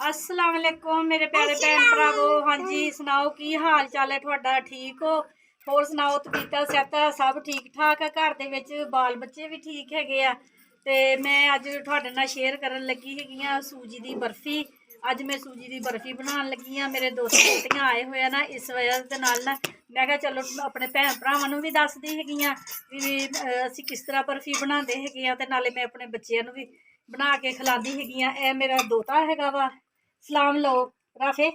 अस्सलाम वालेकुम मेरे प्यारे भैन भरावो। हाँ जी सुनाओ की हाल चाल है तुहाडा? ठीक हो? होर सुनाओ तबीयत सेहत सब ठीक ठाक है? घर दे विच बाल बच्चे भी ठीक हैगे आ। ते मैं अज तुहाडे नाल शेयर करन लगी हैगी आ सूजी दी बर्फी। अज मैं सूजी दी बर्फी बनाउण लगी हाँ। मेरे दोस्त दोस्तियां आए हुए ना, इस वजह दे नाल ना मैं कहा चलो अपने भैन भरावां नूं भी दसदी हैगी आ भी असीं किस तरह बर्फी बनाते हैगे आ, ते नाले मैं अपने बच्चिआं नूं भी बना के खिलांदी हैगी आ। ए मेरा दोता हैगा वा, सलाम लो राफे।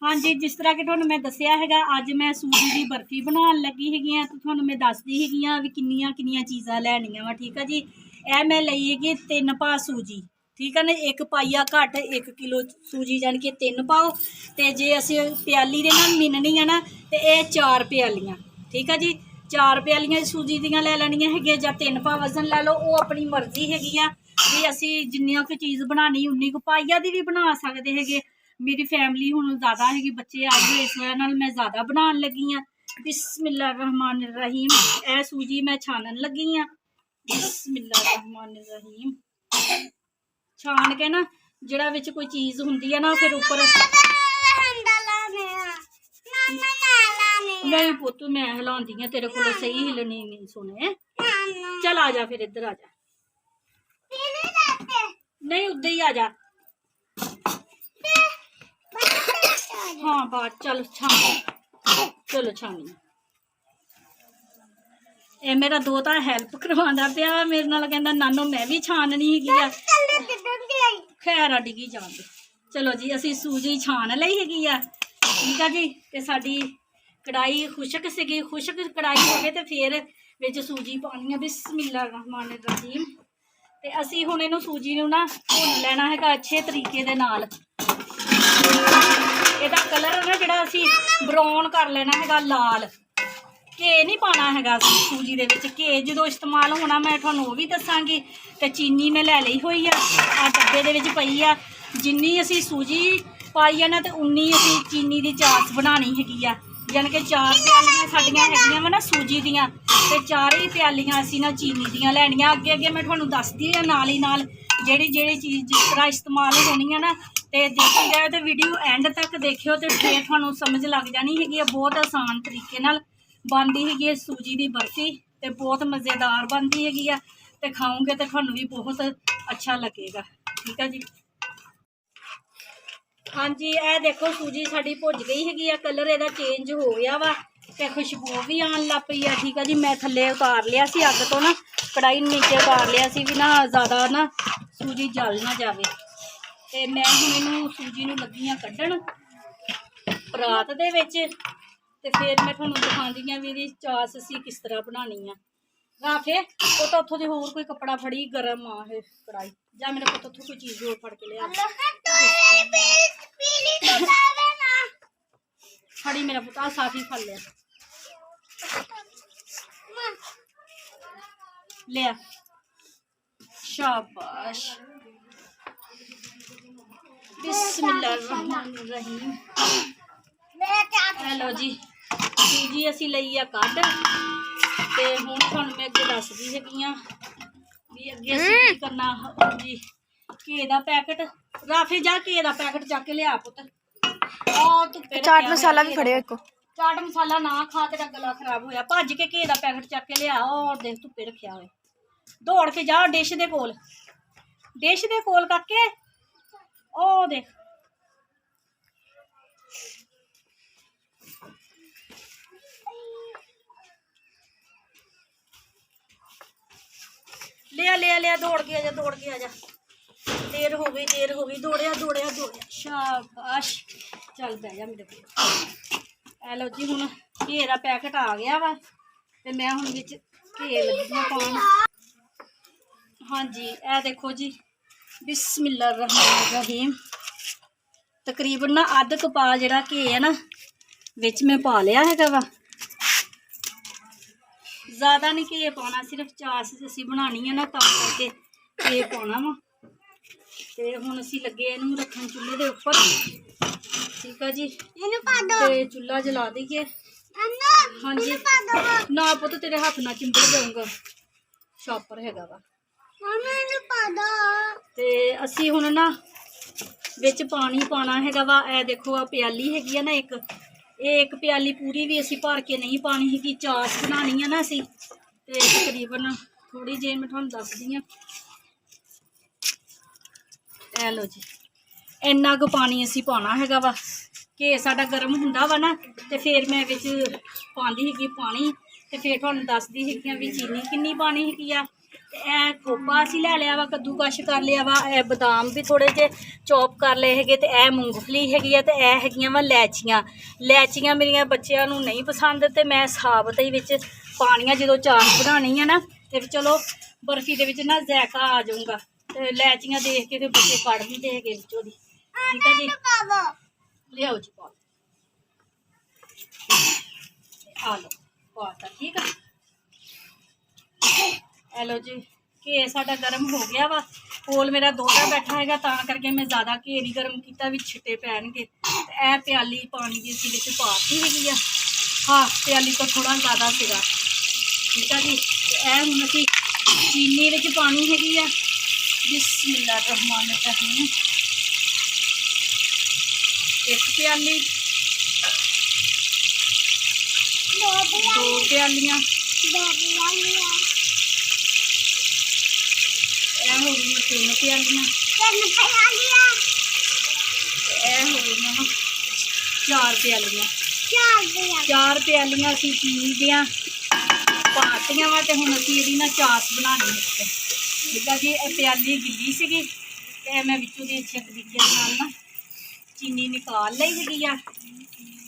हाँ जी जिस तरह कि तुहानूं मैं दस्सिया हैगा अज मैं सूजी की बर्फी बनाउण लगी हैगी आ। तो तुहानूं मैं दसदी हैगी आ भी किन्नियां किन्नियां चीज़ां लैनियां वा। ठीक है जी, ए मैं लई हैगी 3 भाऽ सूजी। ठीक है ना, 1 पाइया घट 1 किलो सूजी जानी कि 3 पाओ। तो जे असीं प्याली दे नाल मिननी है ना तो यह 4 प्यालियां। ठीक है जी, 4 प्यालियां सूजी दियां लै लैनियां हैगियां जां 3 भाऽ वजन लै लो, वो अपनी मर्जी हैगी आ भी असीं जिन्नी क चीज़ बनानी उन्नी क पाइया दी भी बना सकदे हैगे। मेरी फैमिली हुण ज़्यादा हैगी, बच्चे आए हुए इस वजह नाल मैं ज़्यादा बनाउण लगी हाँ। बिस्मिल्लाहिर्रहमानिर्रहीम। ए सूजी मैं छानन लगी हाँ। बिस्मिल्लाहिर्रहमानिर्रहीम। छान के ना जिहड़ा विच कोई चीज़ हुंदी है ना फिर उपर नहीं पुत्त मैं हिलांदी हाँ, तेरे को सही हिलनी नहीं सुने। चल आ जा फिर इधर आ जा, नहीं उधर ही आ जा। हाँ बात चल छान, चलो छानी। ए मेरा दोता हेल्प करवांदा पिया मेरे नाल, कहंदा नानो मैं भी छाननी हैगी आ। खैर आ डिगी जान दे। चलो जी असीं सूजी छान लई हैगी आ। ठीक है जी, ते साडी कढ़ाई खुशक सीगी, खुशक कढ़ाई होवे ते फिर विच सूजी पानी है। बिस्मिल्लाहिर्रहमानिर्रहीम। ते असीं हुण इहनूं सूजी नूं ना भुन लेना हैगा अच्छे तरीके दे नाल। ਇਹਦਾ कलर ना जिहड़ा असीं ब्राउन कर लेना हैगा लाल। घे नहीं पाना हैगा सूजी दे विच, घे जदों इस्तेमाल होना मैं तुहानूं वो भी दस्सांगी। ते चीनी मैं लै लई होई आ डब्बे दे विच पई आ। जिन्नी असीं सूजी पाई है ना ते उन्नी असीं चीनी दी चास बनानी हैगी आ। यानी कि 4 प्यालियां साडियां हैगियां वा ना सूजी दियां, ते 4 ही प्यालियां असीं ना चीनी दियां लैनियां। अगे अगे मैं तुहानूं दसदी आ नाल ही नाल जेह्ड़ी जेह्ड़ी चीज़ जिस तरह इस्तेमाल होनी है ना, तो देखी जाए तो वीडियो एंड तक देखियो तो फिर तुहानूं समझ लग जानी हैगी। बहुत आसान तरीके नाल बनती हैगी सूजी की बर्फी, तो बहुत मज़ेदार बनती हैगी आ। तो खाओगे तो तुहानूं भी बहुत अच्छा लगेगा। ठीक है जी। हाँ जी ए देखो सूजी साड़ी भुज गई हैगी आ, कलर इहदा चेंज हो गया वा ते खुशबू भी आन लग पई है। ठीक है जी, मैं थल्ले उतार लिया सी अग तो ना, कढ़ाई नीचे उतार लिया सी भी ना ज़्यादा ना सूजी जल ना जाए। ते मैं हुण इहनूं सूजी नूं लगी हाँ कड्ढण परात दे विच, ते फिर मैं तुहानूं दिखांदी हाँ भी इहदी चास असीं किस तरह बनानी है। राफे वो तो उत्थों दे होर कोई कपड़ा फड़ी, गर्म आ है कढ़ाई, जा मेरे पुत्त उत्थों कोई चीज़ होर फड़ के लिया फड़ी मेरा पुत्त आ साफी फल लिया शाबाश। बिस्मिल्लाहिर्रहमानिर्रहीम। हेलो जी सूजी असीं लई आ कढ़, ते हुण तुहानूं मैं अगे दसदी हैगी आ भी अगे असीं की करना जी। घे दा पैकेट राफी जा घे दा पैकेट चक के लिया पुत्त। चाट मसाला भी फड़े एक, चाट मसाला ना खा, तेरा गला खराब होया। भज के घे दा पैकेट चक के लिया और देख धुप्पे रखिया होया। दौड़ के जा डिश दे कोल, डिश दे कोल काके ओ देख। लिया लिया लिया दौड़ के आजा, दौड़ के आजा। देर हो गई दौड़िया दौड़िया दौड़िया शाबाश। चल बह जा मेरे को। लो जी हुण घे दा पैकेट आ गया वा, ते मैं हुण विच घे लगी पाउण। हाँ जी ए देखो जी बिस्मिल्लाहिर्रहमानिर्रहीम। तकरीबन ना अद्ध कपा जिहड़ा घे है ना विच मैं पा लिया हैगा वा। ज़्यादा नहीं घे पाना, सिर्फ चास असीं बनानी है ना तां करके घे पाना वा। ते हुण असीं लगे इहनूं रखण चुल्हे दे उपर। ठीक है है जी। ते चूल्हा जला दईए। हाँ जी ना पुत तेरे हाथ ना चिंबड़ जाऊंगा, शॉपर हैगा वा। ते असी हुण ना विच पानी पाना हैगा वा। ए देखो आ प्याली हैगी ना एक प्याली पूरी भी असी भर के नहीं पानी हैगी। चास बनानी है ना असी, ते तकरीबन थोड़ी जी मैं तुहानूं दसदी हाँ। ए लो जी इन्ना कु पानी असी पाना हैगा वा। घे साडा गर्म हुंदा वा ना, ते फिर मैं विच पांदी हैगी पानी, ते फिर तुहानूं दसदी हैगी भी चीनी किन्नी पानी हैगी आ। ए खोपा असी लै लिया वा, कद्दूकश कर लिया वा। ए बदाम भी थोड़े जे चॉप कर लए हैगे, ते ए मूंगफली हैगी आ, ते ए हैगियां वा लैचियां। लैचियां मेरियां बच्चियां नूं नहीं पसंद, ते मैं साबत ही विच पानियां जदों चास बनानी है ना, ते चलो बर्फी दे विच ना जायका आ जाऊगा। ते लैचियां देख के फिर बच्चे कड़ दिंदे हैगे विचों दी। ठीक है जी, लियाओ जी पा आ लो पाता। ठीक है हेलो जी, घे साडा गर्म हो गया वा। कोल मेरा दोहरा बैठा हैगा, तां करके मैं ज़्यादा घे नहीं गर्म किया भी छिट्टे पैणगे। ए प्याली पानी की असी विच पाती हैगी आ। हाँ प्याली तो थोड़ा ज़्यादा सीगा। ठीक है जी, ए हुण असी चीनी विच पानी हैगी आ। बिस्मिल्लाहिर्रहमानिर्रहीम। एक प्याली, दो प्यालियां, ए हो गई 3 प्यालियां, ए हो गई 4 प्यालियां। 4 प्यालियां असी चीनी दियां पातियां वा, ते हुण असी इहदी ना चास बनानी है। ठीक है जी, प्याली गिली सीगी, ते मैं विचों दी अच्छे तरीके नाल ना चीनी निकाल लई हैगी आ।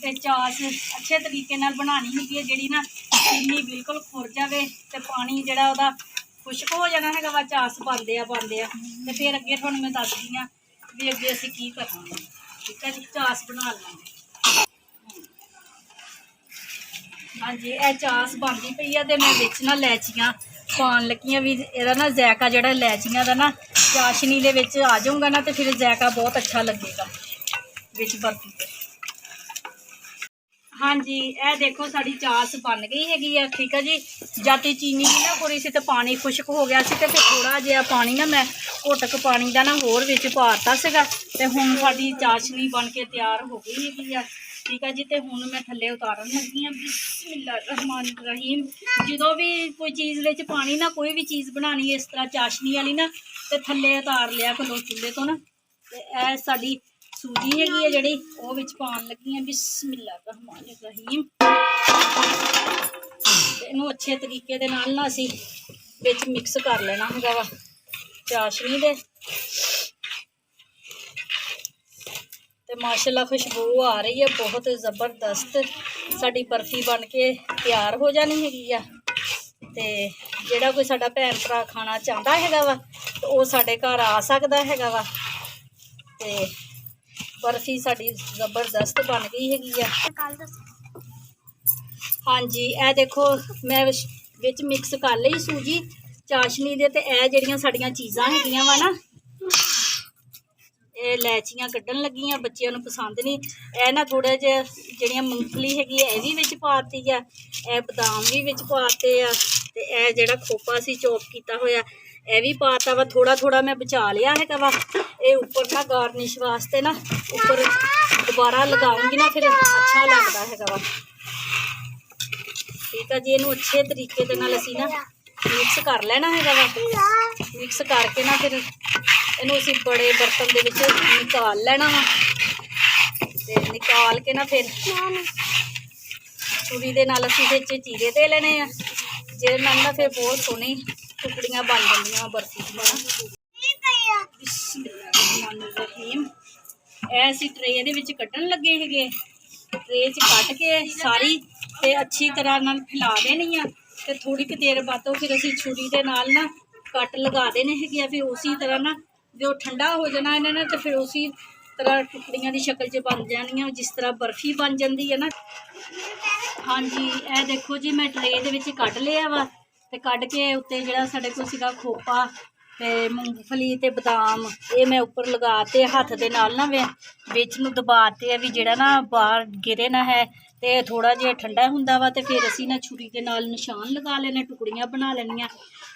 ते चास अच्छे तरीके नाल बनानी हैगी है, जिहड़ी ना चीनी बिल्कुल खुर जावे, ते पानी जिहड़ा ओहदा खुश्क हो जाना हैगा वा चास पांदे आ। ते फिर अगे तुहानूं मैं दसदी हाँ भी अगे असीं की करना है। ठीक है जी, चास बना लैंगे। हाँ जी यह चास बनती पई है, ते मैं विच ना लैचियां पान लगी भी। इहदा ना जायका जिहड़ा लैचियां दा ना चाशनी दे विच आ जाऊगा ना, तो फिर जायका बहुत अच्छा लगेगा विच बर्फी के। हाँ जी यह देखो साड़ी चास बन गई हैगी है। ठीक है जी, जाती चीनी भी ना पूरी सी, तो पानी खुश्क हो गया सी, ते फिर थोड़ा जिहा पानी ना मैं घुटक पानी का ना होर विच पाता सीगा, ते हुण साडी चाशनी बन के तैयार हो गई हैगी आ। ठीक है जी, तो हुण मैं थल्ले उतारन लगी हाँ। बिस्मिल्लाहिर्रहमानिर्रहीम। जो भी कोई चीज़ विच पानी ना, कोई भी चीज़ बनानी इस तरह चाशनी वाली ना, तो थल्ले उतार लिया करो चूल्हे तो ना। ते ए साडी सूजी हैगी है जिहड़ी वो विच पान लगी है। बिस्मिल्लाहिर्रहमानिर्रहीम। इनू अच्छे तरीके दे नाल ना असी विच मिक्स कर लेना हैगा वा चाशनी दे। ते माशाल्लाह खुशबू आ रही है बहुत ज़बरदस्त। साडी बर्फी बन के तैयार हो जानी हैगी आ। ते जिहड़ा कोई साडा भैन भरा खाना चाहता हैगा वा, तो वो साडे घर आ सकदा हैगा वा। ते बर्फी साडी ज़बरदस्त बन गई हैगी आ। हाँ जी ए देखो मैं विच मिक्स कर लई सूजी चाशनी दे, ते ए जिहड़ियां साडियां चीज़ां हैगियां वा ना, ये लैचियां कड्ढन लगी हैं। बच्चियां नूं पसंद नहीं, ए ना थोड़ा जिहा जिहड़ियां मूंगफली हैगी है भी विच पाती है, ए बदाम भी विच पाते आ, ते ए जिहड़ा खोपा सी चॉप कीता होया ए भी पाता वा। थोड़ा थोड़ा मैं बचा लिया हैगा वा। ये उपर ना गार्निश वास्ते ना उपर दोबारा लगाऊंगी ना, फिर अच्छा लगता हैगा वा। ठीक है जी, इनू अच्छे तरीके दे नाल असीं ना मिक्स कर लेना हैगा वा। मिक्स करके ना फिर इनू असीं बड़े बर्तन दे विच निकाल लेना वा। ते निकाल के ना फिर छुरी दे नाल असीं विच चीरे दे लेने आ, जिहदे नाल ना फिर बहुत सोहनी टुकड़ियां बन जांदियां बर्फी दी। बिस्मिल्लाहिर्रहमानिर्रहीम। ऐ असीं ट्रे दे विच कड्ढन लगे हैगे। ट्रे च कट के सारी ते अच्छी तरह नाल फैला देनी आ, ते थोड़ी क देर बाद फिर असीं छुरी दे नाल ना कट लगा देने हैगे। फिर उसी तरह ना जो ठंडा हो जाना इन्हां ने, तो फिर उसी तरह टुकड़ियां दी शक्ल च बन जानियां, जिस तरह बर्फी बन जाती है ना। हाँ जी ए देखो जी मैं ट्रे दे विच कढ लिया वा, ते कढ के उत्ते जिहड़ा साडे कोल सीगा खोपा ਤੇ ਮੂੰਗਫਲੀ ਤੇ ਬਦਾਮ ਇਹ ਮੈਂ ਉੱਪਰ ਲਗਾਤੇ ਹੱਥ ਦੇ ਨਾਲ ਨਾ ਵਿੱਚ ਨੂੰ ਦਬਾਤੇ ਆ ਵੀ ਜਿਹੜਾ ਨਾ ਬਾਹਰ ਗਿਰੇ ਨਾ ਹੈ। ਤੇ ਥੋੜਾ ਜਿਹਾ ਠੰਡਾ ਹੁੰਦਾ ਵਾ ਤੇ ਫਿਰ ਅਸੀਂ ਨਾ ਛੁਰੀ ਦੇ ਨਾਲ ਨਿਸ਼ਾਨ ਲਗਾ ਲੈਣੇ, ਟੁਕੜੀਆਂ ਬਣਾ ਲੈਣੀਆਂ।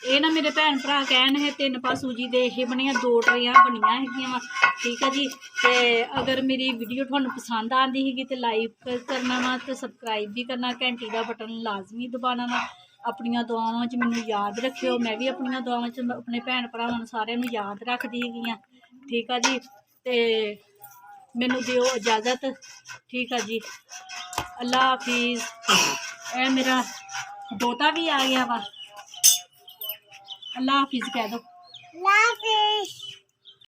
ਇਹ ਨਾ ਮੇਰੇ ਭੈਣ ਭਰਾ ਕਹਿਣ ਹੈ 3 ਪਾ ਸੂਜੀ ਦੇ ਇਹ ਬਣੀਆਂ 2 ਟਰੇਆਂ ਬਣੀਆਂ ਹੈਗੀਆਂ ਵਾ, ਠੀਕ ਆ ਜੀ। ਤੇ ਅਗਰ ਮੇਰੀ ਵੀਡੀਓ ਤੁਹਾਨੂੰ ਪਸੰਦ ਆਉਂਦੀ ਹੈਗੀ ਤੇ ਲਾਈਕ ਕਰਨਾ ਵਾ ਤੇ ਸਬਸਕ੍ਰਾਈਬ ਵੀ ਕਰਨਾ, ਘੰਟੀ ਦਾ ਬਟਨ ਲਾਜ਼ਮੀ ਦਬਾਉਣਾ ਵਾ। ਆਪਣੀਆਂ ਦੁਆਵਾਂ 'ਚ ਮੈਨੂੰ ਯਾਦ ਰੱਖਿਓ, ਮੈਂ ਵੀ ਆਪਣੀਆਂ ਦੁਆਵਾਂ 'ਚ ਆਪਣੇ ਭੈਣ ਭਰਾਵਾਂ ਨੂੰ ਸਾਰਿਆਂ ਨੂੰ ਯਾਦ ਰੱਖਦੀ ਹੈਗੀ ਆ, ਠੀਕ ਆ ਜੀ। ਤੇ ਮੈਨੂੰ ਦਿਓ ਇਜਾਜ਼ਤ, ਠੀਕ ਆ ਜੀ। ਅੱਲਾ ਹਾਫਿਜ਼। ਇਹ ਮੇਰਾ ਦੋਤਾ ਵੀ ਆ ਗਿਆ ਵਾ। ਅੱਲਾ ਹਾਫਿਜ਼ ਕਹਿ ਦੋ।